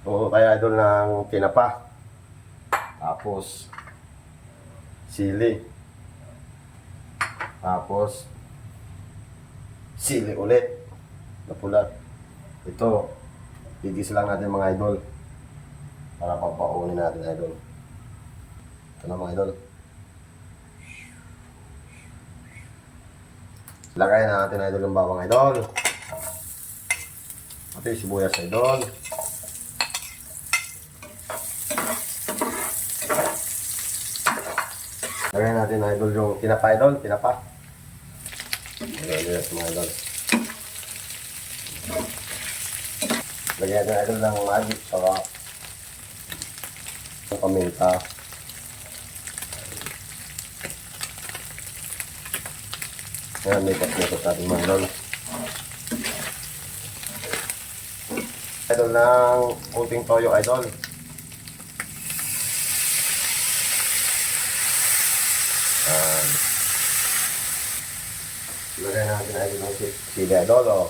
O kaya idol ng tinapa. Tapos sili. Tapos sili ulit na pula. Ito, tigis lang natin mga idol para pagpaunin natin idol. Ito na mga idol. Lagay na natin idol yung bawang idol. Pati sibuyas idol. Lagay natin idol yung tinapa idol, tinapa. Lagay natin mga idol. Lagyan natin idol ng magic saka ng paminta. Ayan, may paknikot natin mga idol. Idol ng kunting toyo idol. Lagyan natin idol ng sili idol o.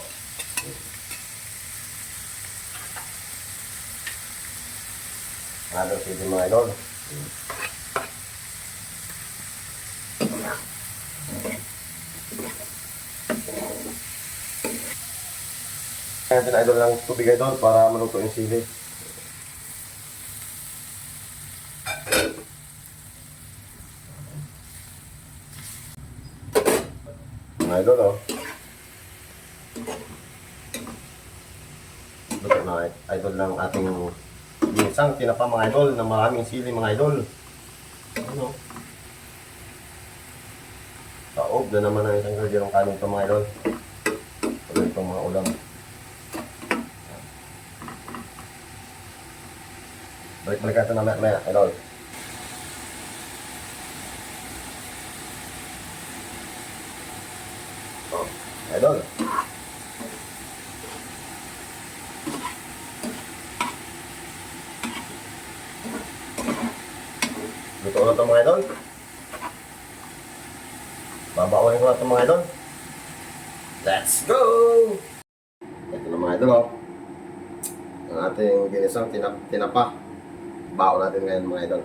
Idol sili mga idol. Lagyan natin idol ng tubig idol para maluto yung sili. Mga idol o. Luto na idol ng ating ginisang tinapa mga idol na maraming sili mga idol. Ano? Taob na naman ang isang kalderong kanin ito mga idol. Ito itong mga ulam. Balik-balik natin na maya idol. Idol. Luto na ito mga idol. Babawin ko na ito mga idol. Let's go! Ito na mga idol o. Ang ating ginisang tinapa. Bao natin ngayon mga idol.